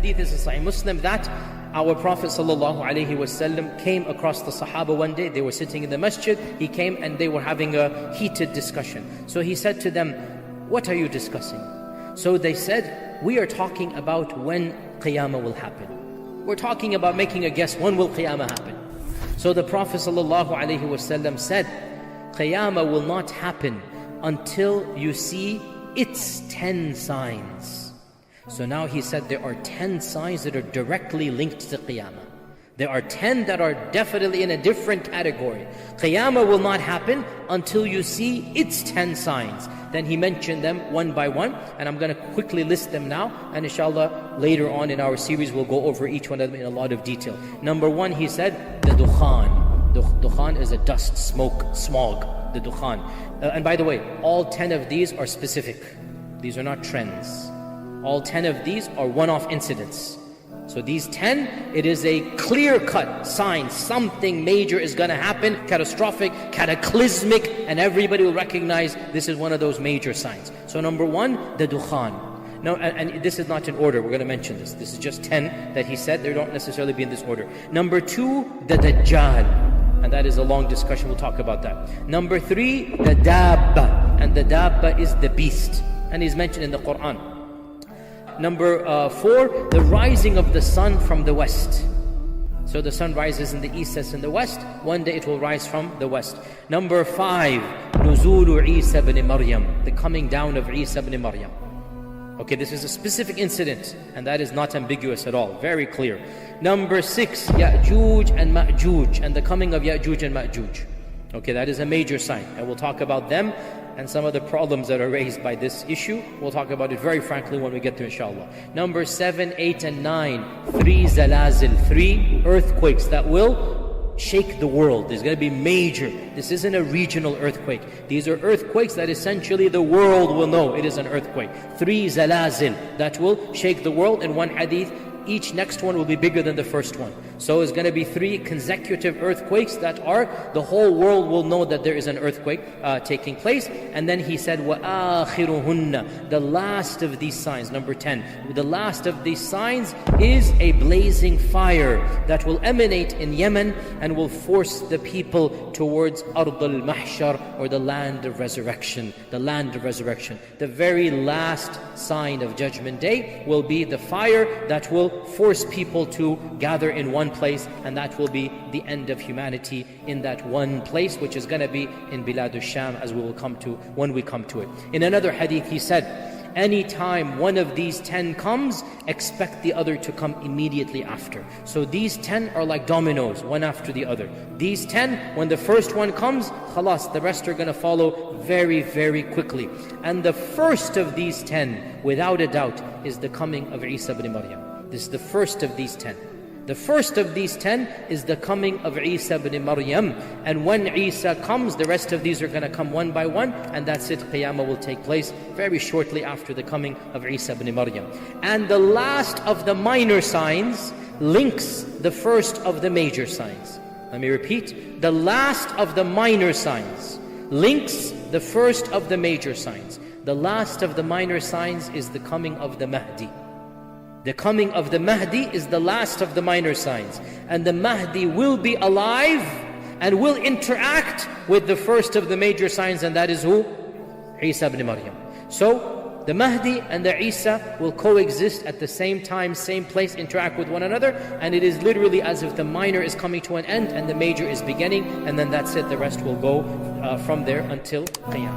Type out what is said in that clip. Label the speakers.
Speaker 1: hadith is in Sahih Muslim that our Prophet ﷺ came across the Sahaba one day. They were sitting in the masjid. He came and they were having a heated discussion. So he said to them, "What are you discussing?" So they said, "We are talking about when qiyamah will happen. We're talking about making a guess, when will qiyamah happen?" So the Prophet ﷺ said, "Qiyamah will not happen until you see its 10 signs." So now he said there are 10 signs that are directly linked to qiyamah. There are 10 that are definitely in a different category. Qiyamah will not happen until you see its 10 signs. Then he mentioned them one by one, and I'm going to quickly list them now, and inshallah later on in our series we'll go over each one of them in a lot of detail. Number one, he said, the dukhan. Dukhan is a dust, smoke, smog, the dukhan. And by the way, all 10 of these are specific. These are not trends. All 10 of these are one-off incidents. So these 10, it is a clear-cut sign. Something major is going to happen, catastrophic, cataclysmic, and everybody will recognize this is one of those major signs. So number one, the dukhan. Now, and this is not in order, we're going to mention this. This is just 10 that he said, they don't necessarily be in this order. Number two, the Dajjal. And that is a long discussion, we'll talk about that. Number three, the Dabba. And the Dabba is the beast. And he's mentioned in the Quran. Number four, the rising of the sun from the west. So the sun rises in the east, sets in the west. One day it will rise from the west. Number five, Nuzulu Isa ibn Maryam. The coming down of Isa ibn Maryam. Okay, this is a specific incident, and that is not ambiguous at all, very clear. Number six, Ya'juj and Ma'juj, and the coming of Ya'juj and Ma'juj. Okay, that is a major sign, and we'll talk about them and some of the problems that are raised by this issue. We'll talk about it very frankly when we get to inshallah. Number 7, 8, and 9, 3 zalazil, 3 earthquakes that will shake the world. There's going to be major. This isn't a regional earthquake. These are earthquakes that essentially the world will know it is an earthquake. 3 zalazil that will shake the world. In one hadith, each next one will be bigger than the first one. So it's going to be 3 consecutive earthquakes that are, the whole world will know that there is an earthquake taking place. And then he said, وَآخِرُهُنَّ, the last of these signs, number 10, the last of these signs is a blazing fire that will emanate in Yemen and will force the people towards Ard al-Mahshar, or the land of resurrection. The land of resurrection. The very last sign of Judgment Day will be the fire that will force people to gather in one place, and that will be the end of humanity in that one place, which is going to be in Bilad al-Sham, as we will come to when we come to it. In another hadith he said, anytime one of these 10 comes, expect the other to come immediately after. So these 10 are like dominoes, one after the other. These 10, when the first one comes, khalas, the rest are going to follow very, very quickly. And the first of these 10, without a doubt, is the coming of Isa ibn Maryam. This is the first of these 10. The first of these 10 is the coming of Isa ibn Maryam. And when Isa comes, the rest of these are going to come one by one, and that's it. Qiyamah will take place very shortly after the coming of Isa ibn Maryam. And the last of the minor signs links the first of the major signs. Let me repeat. The last of the minor signs links the first of the major signs. The last of the minor signs is the coming of the Mahdi. The coming of the Mahdi is the last of the minor signs. And the Mahdi will be alive and will interact with the first of the major signs, and that is who? Isa ibn Maryam. So, the Mahdi and the Isa will coexist at the same time, same place, interact with one another, and it is literally as if the minor is coming to an end and the major is beginning, and then that's it, the rest will go from there until Qiyamah.